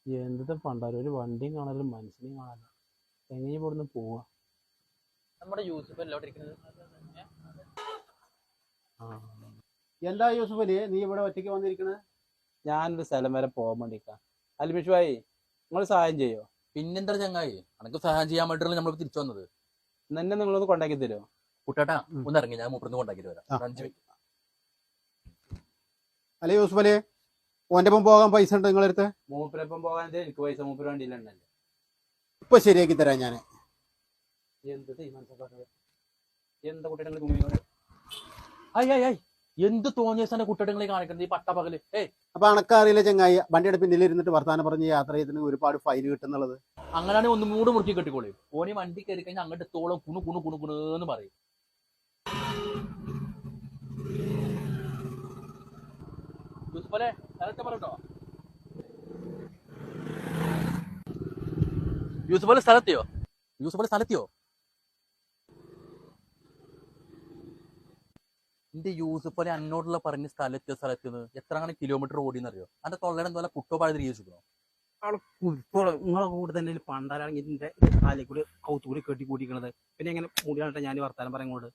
എന്ത് പണ്ടാരും ഒരു വണ്ടിയും കാണാനും മനുഷ്യനെയും കാണാനും എങ്ങനെ ഇവിടുന്ന് പോവാ? നമ്മുടെ യൂസഫ് അല്ലോട്ട് ഇരിക്കുന്നത്. എന്താ യൂസുഫ് അലി നീ ഇവിടെ ഒറ്റയ്ക്ക് വന്നിരിക്കണേ? ഞാനൊരു സ്ഥലം വരെ പോകാൻ വേണ്ടിക്കാ. അൽമിഷ് ഭായി, നിങ്ങൾ സഹായം ചെയ്യോ? പിന്നെന്താ ചങ്ങായി, അനക്ക് സഹായം ചെയ്യാൻ വേണ്ടിയിട്ടാണ് നമ്മൾ തിരിച്ചു വന്നത്. എന്നെ നിങ്ങളൊന്ന് കൊണ്ടാക്കി തരുമോ? കുട്ടാട്ടാ ഒന്ന് ഇറങ്ങി, ഞാൻ മൂപ്പറിന്ന് കൊണ്ടാക്കിട്ട് വരാം. 5 മിനിറ്റ്. അല്ല യൂസുഫ് അലി, ഓൻ്റെ ഒപ്പം പോകാൻ പൈസ ഉണ്ട് നിങ്ങളടുത്ത്? മൂപ്പരൊപ്പം പോകാൻ എനിക്ക് പൈസ മൂപ്പര് വണ്ടിയിലുണ്ടല്ലോ. ഇപ്പൊ ശരിയാക്കി തരാം ഞാൻ. എന്ത് തീരുമാനിച്ചത്? എന്താ കുട്ടികൾ എന്ത് തോന്നിയ കുട്ടികളെ കാണിക്കുന്നത് ഈ പട്ടപ്പകല്? അപ്പൊ അണക്കറിയില്ല ചങ്ങായി, വണ്ടിയുടെ പിന്നിൽ ഇരുന്നിട്ട് വർത്താനം പറഞ്ഞ് യാത്ര ചെയ്തതിന് ഒരുപാട് ഫൈൻ കിട്ടുന്നുള്ളത്. അങ്ങനെയാണെങ്കിൽ ഒന്നും കൂടെ മുറുക്കി കെട്ടിക്കോളി. ഓനി വണ്ടി കയറി കഴിഞ്ഞാൽ അങ്ങോട്ട് എത്തോളം കുണു കുണു കുണു കുണെന്ന് പറയും. യൂസുഫലെ സ്ഥലത്തെ പറട്ടോ. യൂസുഫലെ സ്ഥലത്തെയോ? യൂസുഫലെ സ്ഥലത്തെയോ? എന്റെ യൂസുഫലെ അന്നോടുള്ള പറഞ്ഞ സ്ഥലത്തിന് എത്ര അങ്ങനെ കിലോമീറ്റർ ഓടിയെന്നറിയോ? അതിന്റെ തൊള്ളയുടെ എന്തോ കുട്ടോ പാഴ തിരിച്ചു. നിങ്ങളെ കൂടെ തന്നെ പണ്ടാരാണെങ്കിൽ ഇതിന്റെ കാലിൽ കൂടി കൗത്തുകൂടി കെട്ടി കൂട്ടിക്കണത്. പിന്നെ എങ്ങനെ മൂടിയാണ്ട്ടെ ഞാൻ വർത്താനം പറയും കൊണ്ട്